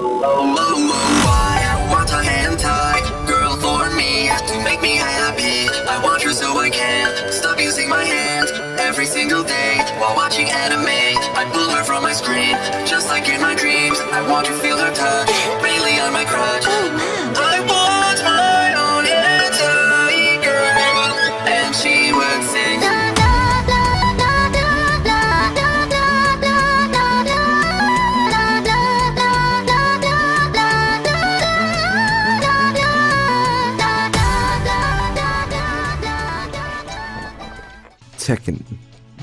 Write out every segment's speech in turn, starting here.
I want a hand tie, girl for me, to make me happy. I want her so I can't stop using my hand every single day while watching anime. I pull her from my screen, just like in my dreams. I want to feel her touch, really on my crotch. I want my own hand tie, girl, and she would sing. Tekken.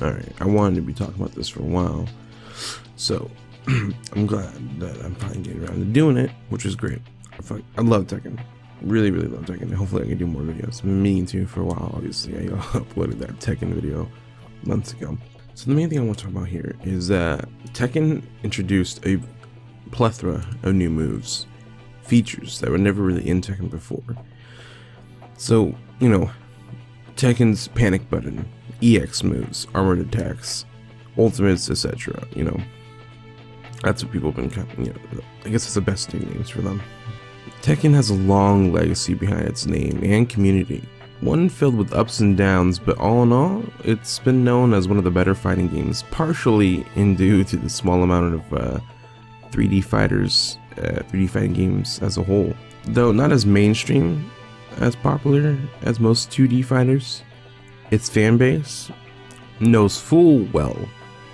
Alright, I wanted to be talking about this for a while, so I'm glad that I'm finally getting around to doing it, which is great. I love Tekken. Really love Tekken. Hopefully I can do more videos. I've been meaning to for a while, obviously. I uploaded that Tekken video months ago. So the main thing I want to talk about here is that Tekken introduced a plethora of new moves, features that were never really in Tekken before. So, you know, Tekken's panic button, EX moves, armored attacks, ultimates, etc. You know, that's what people have been, you know, I guess it's the best new names for them. Tekken has a long legacy behind its name and community, one filled with ups and downs, but all in all, it's been known as one of the better fighting games, partially due to the small amount of 3D fighting games as a whole. Though not as mainstream, as popular as most 2D fighters, its fanbase knows full well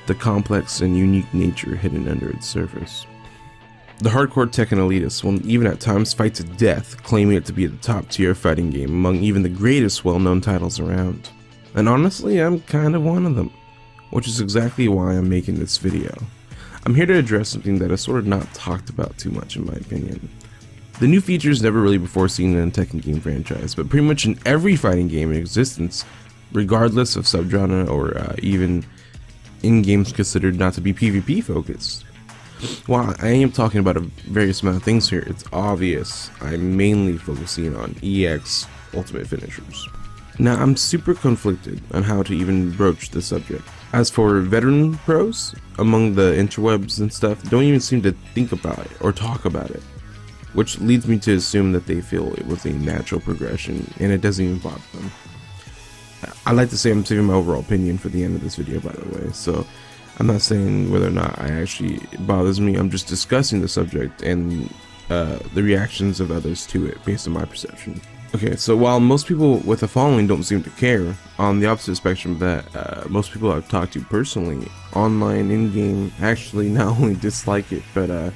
the complex and unique nature hidden under its surface. The hardcore Tekken elitists will even at times fight to death, claiming it to be the top tier fighting game among even the greatest well-known titles around. And honestly, I'm kind of one of them, which is exactly why I'm making this video. I'm here to address something that is sort of not talked about too much in my opinion. The new features never really before seen in a Tekken game franchise, but pretty much in every fighting game in existence, regardless of subgenre or even in games considered not to be PvP focused. While I am talking about a various amount of things here, it's obvious I'm mainly focusing on EX ultimate finishers. Now I'm super conflicted on how to even broach the subject. As for veteran pros among the interwebs and stuff, don't even seem to think about it or talk about it, which leads me to assume that they feel it was a natural progression and it doesn't even bother them. I like to say I'm saving my overall opinion for the end of this video, by the way, so I'm not saying whether or not it bothers me. I'm just discussing the subject and the reactions of others to it based on my perception. Okay, so while most people with a following don't seem to care, on the opposite spectrum of that, most people I've talked to personally, online, in-game, actually not only dislike it, but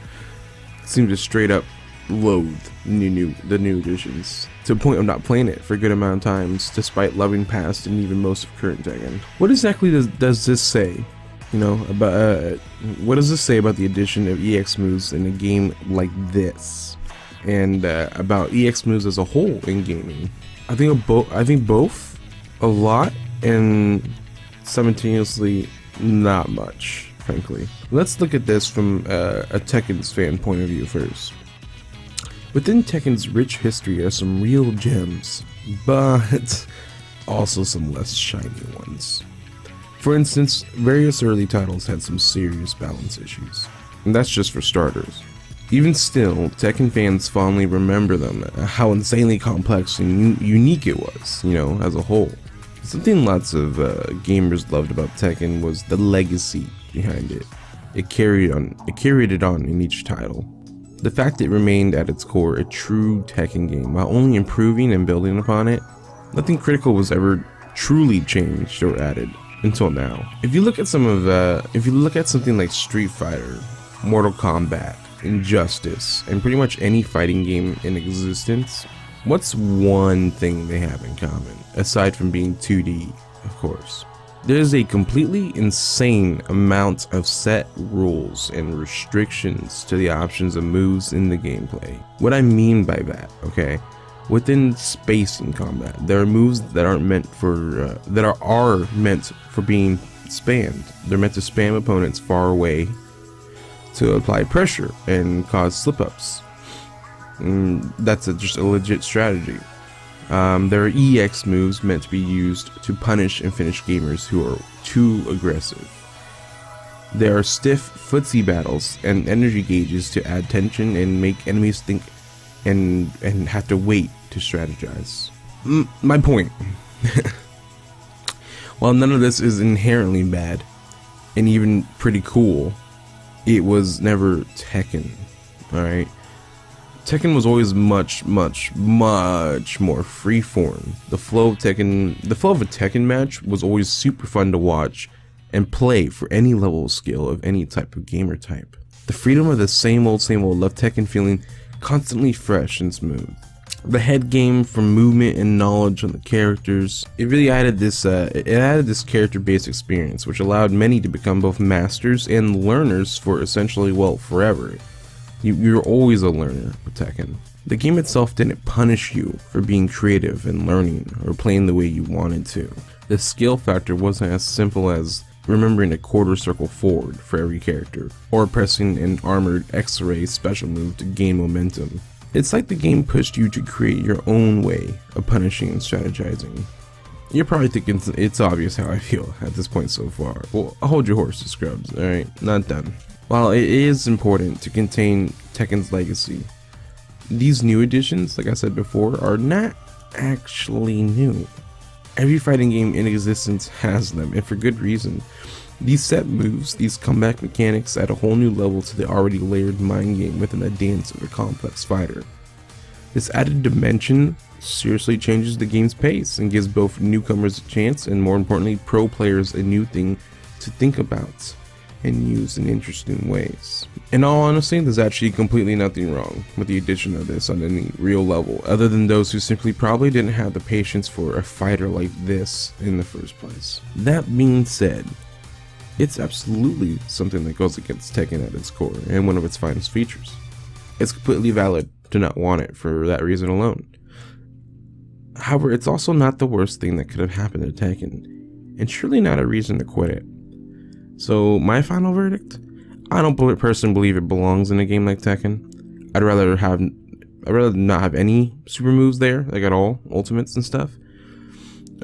seem to straight up loathe the new additions, to the point of not playing it for a good amount of times, despite loving past and even most of current Tekken. What exactly does this say? You know, about what does this say about the addition of EX moves in a game like this, and about EX moves as a whole in gaming? I think both a lot and simultaneously not much, frankly. Let's look at this from a Tekken's fan point of view first. Within Tekken's rich history are some real gems, but also some less shiny ones. For instance, various early titles had some serious balance issues, and that's just for starters. Even still, Tekken fans fondly remember them, how insanely complex and unique it was, you know, as a whole. Something lots of gamers loved about Tekken was the legacy behind it. It carried it on in each title. The fact it remained at its core a true Tekken game while only improving and building upon it, nothing critical was ever truly changed or added until now. If you look at something like Street Fighter, Mortal Kombat, Injustice, and pretty much any fighting game in existence, what's one thing they have in common, aside from being 2D, of course? There's a completely insane amount of set rules and restrictions to the options of moves in the gameplay. What I mean by that, okay? Within space in combat, there are moves that aren't meant for are meant for being spammed. They're meant to spam opponents far away to apply pressure and cause slip-ups. That's just a legit strategy. There are EX moves meant to be used to punish and finish gamers who are too aggressive. There are stiff footsie battles and energy gauges to add tension and make enemies think and have to wait to strategize. My point. While none of this is inherently bad and even pretty cool, it was never Tekken. Alright? Tekken was always much more freeform. The flow of a Tekken match was always super fun to watch and play for any level of skill of any type of gamer type. The freedom of the same old left Tekken feeling constantly fresh and smooth. The head game from movement and knowledge on the characters, it really added this character based experience, which allowed many to become both masters and learners for essentially, well, forever. You're always a learner with Tekken. The game itself didn't punish you for being creative and learning or playing the way you wanted to. The skill factor wasn't as simple as remembering a quarter circle forward for every character, or pressing an armored X-ray special move to gain momentum. It's like the game pushed you to create your own way of punishing and strategizing. You're probably thinking it's obvious how I feel at this point so far. Well, hold your horses, scrubs, alright? Not done. While it is important to contain Tekken's legacy, these new additions, like I said before, are not actually new. Every fighting game in existence has them, and for good reason. These set moves, these comeback mechanics add a whole new level to the already layered mind game within the dance of a complex fighter. This added dimension seriously changes the game's pace and gives both newcomers a chance and, more importantly, pro players a new thing to think about and use in interesting ways. In all honesty, there's actually completely nothing wrong with the addition of this on any real level, other than those who simply probably didn't have the patience for a fighter like this in the first place. That being said, it's absolutely something that goes against Tekken at its core and one of its finest features. It's completely valid to not want it for that reason alone. However, it's also not the worst thing that could have happened to Tekken, and surely not a reason to quit it. So my final verdict? I don't personally believe it belongs in a game like Tekken. I'd rather not have any super moves there, like at all, ultimates and stuff.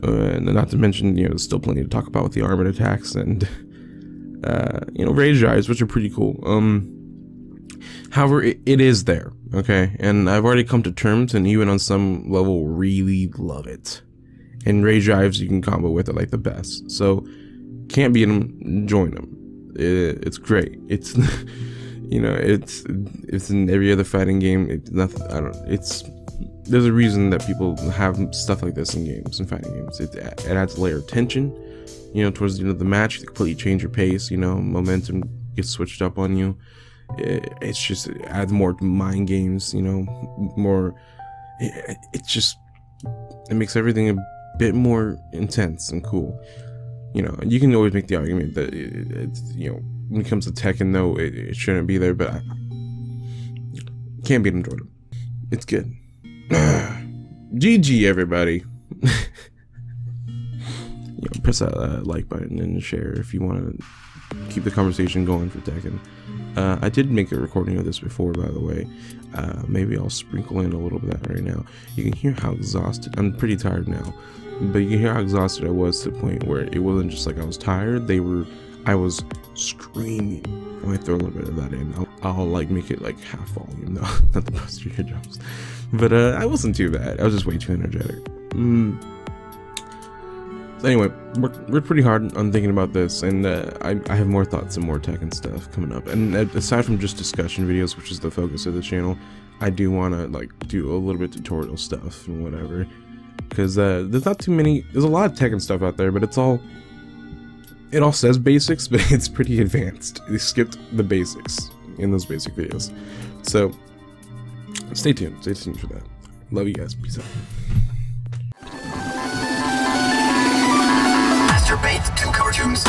And not to mention, there's still plenty to talk about with the armored attacks and rage drives, which are pretty cool. However, it is there, okay? And I've already come to terms, and even on some level, really love it. And rage drives you can combo with it like the best. So, can't beat them, join them. It's great. It's, it's in every other fighting game. It's nothing. There's a reason that people have stuff like this in games and fighting games. It adds a layer of tension. Towards the end of the match, you completely change your pace. Momentum gets switched up on you. It adds more mind games. More. It makes everything a bit more intense and cool. You can always make the argument that it's when it comes to Tekken, though, it shouldn't be there, but I can't beat Jordan. It's good. GG, everybody. Press that like button and share if you want to keep the conversation going for Tekken. I did make a recording of this before, by the way. Maybe I'll sprinkle in a little bit of that right now. You can hear how exhausted. I'm pretty tired now, but you can hear how exhausted I was to the point where it wasn't just like I was tired. I was screaming. I might throw a little bit of that in. I'll make it like half volume, though, not the bust your eardrums. But I wasn't too bad. I was just way too energetic. So anyway, we're pretty hard on thinking about this, and I have more thoughts and more Tekken stuff coming up. And aside from just discussion videos, which is the focus of the channel, I do want to do a little bit of tutorial stuff and whatever, because there's not too many. There's a lot of Tekken stuff out there, but it all says basics, but it's pretty advanced. They skipped the basics in those basic videos, so stay tuned for that. Love you guys. Peace out. Masturbate to cartoons.